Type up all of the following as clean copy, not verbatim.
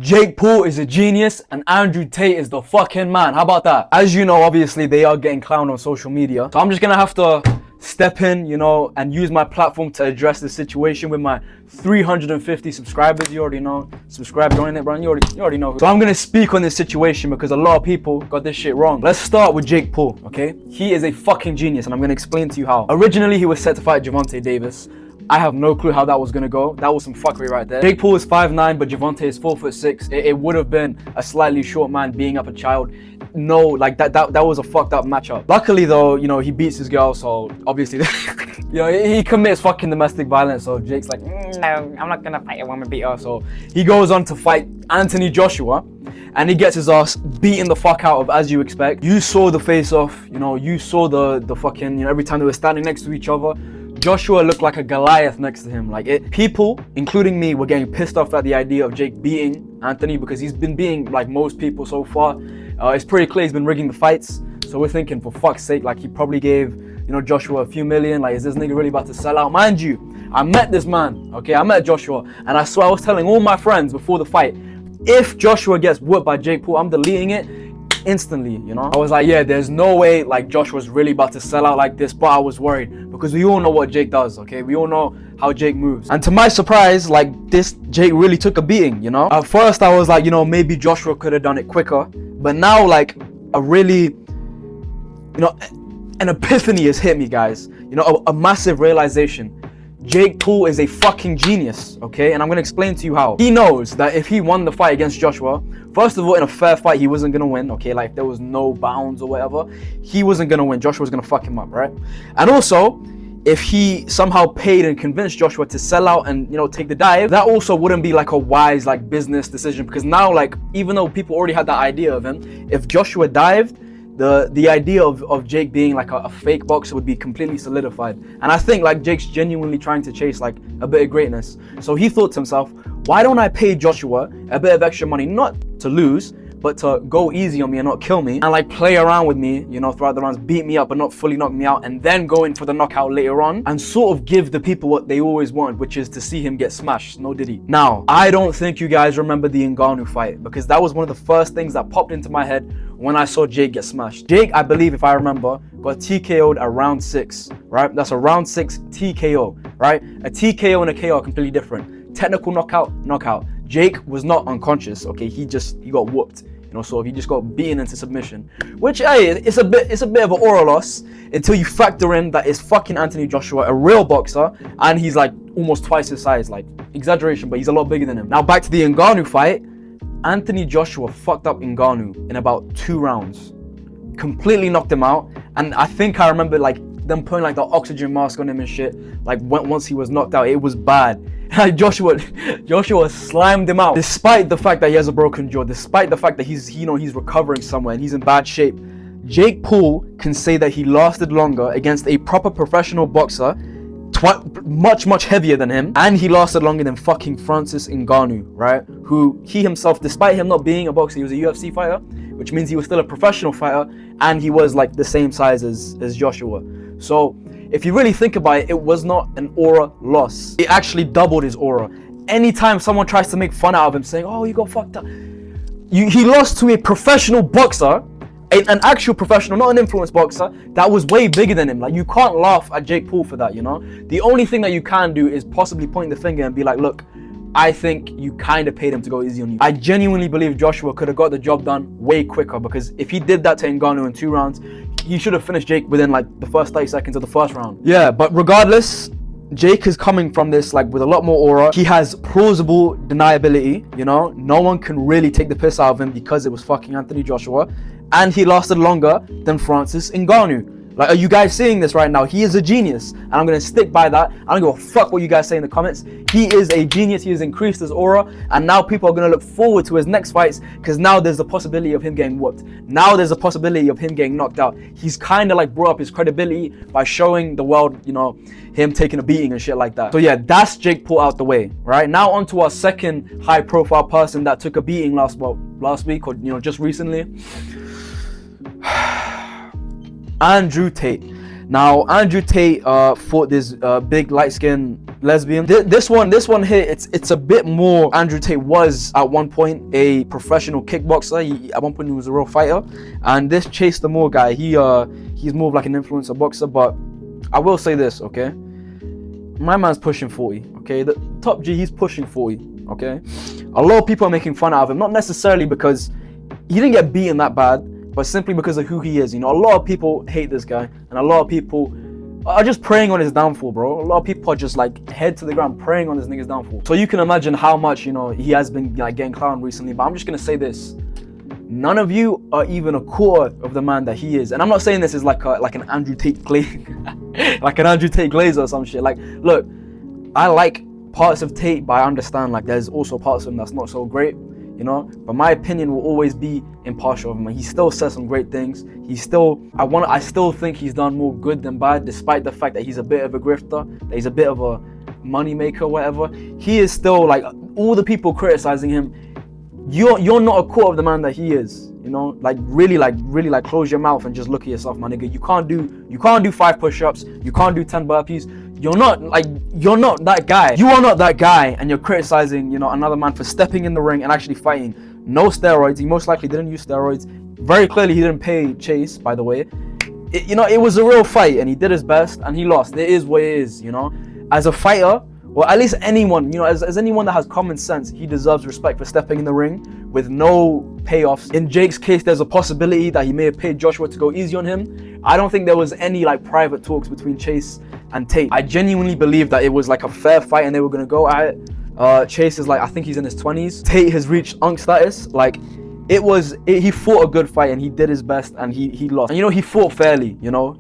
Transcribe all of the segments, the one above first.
Jake Paul is a genius and Andrew Tate is the fucking man. How about that? As you know, obviously they are getting clowned on social media. So I'm just gonna have to step in, and use my platform to address the situation with my 350 subscribers. You already know. Subscribe, join it, bro. You already know. So I'm gonna speak on this situation because a lot of people got this shit wrong. Let's start with Jake Paul, okay? He is a fucking genius and I'm gonna explain to you how. Originally, he was set to fight Gervonta Davis. I have no clue how that was gonna go. That was some fuckery right there. Jake Paul is 5'9", but Gervonta is 4'6". It would have been a slightly short man being up a child. No, like that was a fucked up matchup. Luckily though, he beats his girl, so obviously, he commits fucking domestic violence. So Jake's like, no, I'm not gonna fight a woman beater. So he goes on to fight Anthony Joshua, and he gets his ass beaten the fuck out of, as you expect. You saw the face off, you saw the fucking, every time they were standing next to each other. Joshua looked like a Goliath next to him. People, including me, were getting pissed off at the idea of Jake beating Anthony because he's been beating like most people so far. It's pretty clear he's been rigging the fights. So we're thinking, for fuck's sake, he probably gave, Joshua a few million. Is this nigga really about to sell out? Mind you, I met this man, okay? I met Joshua, and I swear I was telling all my friends before the fight, if Joshua gets whooped by Jake Paul, I'm deleting it instantly. I was like, yeah, there's no way Joshua's really about to sell out like this, but I was worried because we all know what Jake does, okay? We all know how Jake moves. And to my surprise, this Jake really took a beating, At first I was like, maybe Joshua could have done it quicker, but now a really, an epiphany has hit me, guys. A massive realization. Jake Paul is a fucking genius, okay? And I'm gonna explain to you how. He knows that if he won the fight against Joshua, first of all, in a fair fight, he wasn't gonna win, okay? If there was no bounds or whatever, he wasn't gonna win. Joshua was gonna fuck him up, right? And also, if he somehow paid and convinced Joshua to sell out and, take the dive, that also wouldn't be a wise, business decision. Because now, even though people already had that idea of him, if Joshua dived, the idea of Jake being a fake boxer would be completely solidified. And I think Jake's genuinely trying to chase a bit of greatness. So he thought to himself, why don't I pay Joshua a bit of extra money, not to lose, but to go easy on me and not kill me, and play around with me, throughout the rounds, beat me up but not fully knock me out, and then go in for the knockout later on, and sort of give the people what they always want, which is to see him get smashed. No diddy. Now, I don't think you guys remember the Ngannou fight, because that was one of the first things that popped into my head when I saw Jake get smashed. Jake, I believe, if I remember, got TKO'd at round 6, right? That's a round 6 TKO, right? A TKO and a KO are completely different. Technical knockout. Jake was not unconscious, okay? He got whooped. So he just got beaten into submission, which, hey, it's a bit of an aura loss until you factor in that it's fucking Anthony Joshua, a real boxer, and he's almost twice his size. Exaggeration, but he's a lot bigger than him. Now back to the Ngannou fight. Anthony Joshua fucked up Ngannou in about 2 rounds, completely knocked him out, and I think I remember them putting the oxygen mask on him and shit. Once he was knocked out, it was bad. Joshua slammed him out, despite the fact that he has a broken jaw, despite the fact that he's recovering somewhere and he's in bad shape. Jake Paul can say that he lasted longer against a proper professional boxer, much heavier than him, and he lasted longer than fucking Francis Ngannou, right? Who he himself, despite him not being a boxer, he was a UFC fighter, which means he was still a professional fighter, and he was the same size as Joshua. So if you really think about it, it was not an aura loss. It actually doubled his aura. Anytime someone tries to make fun out of him saying, oh, you got fucked up, he lost to a professional boxer, an actual professional, not an influence boxer, that was way bigger than him. You can't laugh at Jake Paul for that, The only thing that you can do is possibly point the finger and be like, look, I think you kind of paid him to go easy on you. I genuinely believe Joshua could have got the job done way quicker, because if he did that to Ngannou in 2 rounds, he should have finished Jake within the first 30 seconds of the first round. Yeah, but regardless, Jake is coming from this with a lot more aura. He has plausible deniability, No one can really take the piss out of him because it was fucking Anthony Joshua, and he lasted longer than Francis Ngannou. Are you guys seeing this right now? He is a genius, and I'm gonna stick by that. I don't give a fuck what you guys say in the comments. He is a genius. He has increased his aura, and now people are gonna look forward to his next fights, because now there's the possibility of him getting whooped. Now there's a possibility of him getting knocked out. He's kind of brought up his credibility by showing the world, him taking a beating and shit like that. So yeah, that's Jake Paul out the way. Right now, on to our second high-profile person that took a beating last week, or just recently. Andrew Tate. Now Andrew Tate fought this big light-skinned lesbian. This one here, it's a bit more. Andrew Tate was at one point a professional kickboxer. At one point he was a real fighter, and this Chase the Moore guy, he's more of like an influencer boxer. But I will say this, okay? My man's pushing 40, okay? The top G, he's pushing 40, okay? A lot of people are making fun out of him, not necessarily because he didn't get beaten that bad, but simply because of who he is. You know, a lot of people hate this guy, and a lot of people are just praying on his downfall, bro. A lot of people are just like head to the ground praying on this nigga's downfall. So you can imagine how much, you know, he has been like getting clowned recently. But I'm just gonna say this: none of you are even a quarter of the man that he is. And I'm not saying this is like an Andrew Tate like an Andrew Tate Glazer or some shit. Like, look, I like parts of Tate, but I understand like there's also parts of him that's not so great, you know. But my opinion will always be impartial of him. He still says some great things. I still think he's done more good than bad, despite the fact that he's a bit of a grifter, that he's a bit of a money maker, whatever. He is still like all the people criticizing him. You're not a quarter of the man that he is, you know. Like really close your mouth and just look at yourself, my nigga. You can't do 5 push-ups. You can't do 10 burpees. You're not that guy. You are not that guy, and you're criticizing, you know, another man for stepping in the ring and actually fighting. No steroids. He most likely didn't use steroids. Very clearly, he didn't pay Chase, by the way. It was a real fight, and he did his best, and he lost. It is what it is, you know. As a fighter, or at least anyone, you know, as anyone that has common sense, he deserves respect for stepping in the ring with no payoffs. In Jake's case, there's a possibility that he may have paid Joshua to go easy on him. I don't think there was any like private talks between Chase and Tate. I genuinely believe that it was like a fair fight and they were gonna go at it. Chase is like, I think he's in his 20s. Tate has reached Unk status. Like, he fought a good fight and he did his best and he lost. And you know, he fought fairly, you know,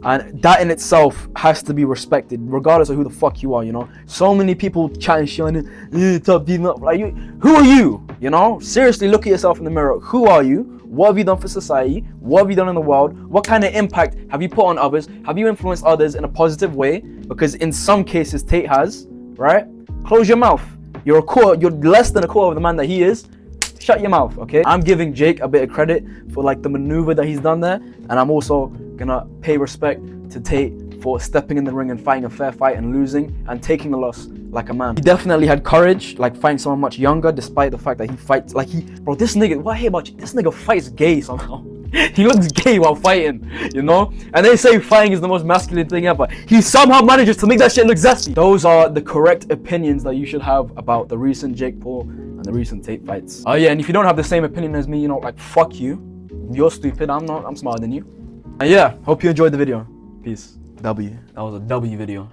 and that in itself has to be respected, regardless of who the fuck you are, you know. So many people chatting shit on top beating up. Like, who are you? You know, seriously, look at yourself in the mirror. Who are you? What have you done for society? What have you done in the world? What kind of impact have you put on others? Have you influenced others in a positive way? Because in some cases, Tate has, right? Close your mouth. You're less than a quarter of the man that he is. Shut your mouth, okay? I'm giving Jake a bit of credit for like the maneuver that he's done there, and I'm also gonna pay respect to Tate for stepping in the ring and fighting a fair fight and losing and taking the loss like a man. He definitely had courage, like fighting someone much younger, despite the fact that he fights like bro, this nigga, what I hate about you, this nigga fights gay somehow. He looks gay while fighting, you know? And they say fighting is the most masculine thing ever. He somehow manages to make that shit look zesty. Those are the correct opinions that you should have about the recent Jake Paul and the recent Tate fights. Oh yeah, and if you don't have the same opinion as me, you know, like fuck you. You're stupid, I'm not, I'm smarter than you. And yeah, hope you enjoyed the video. Peace. W. That was a W video.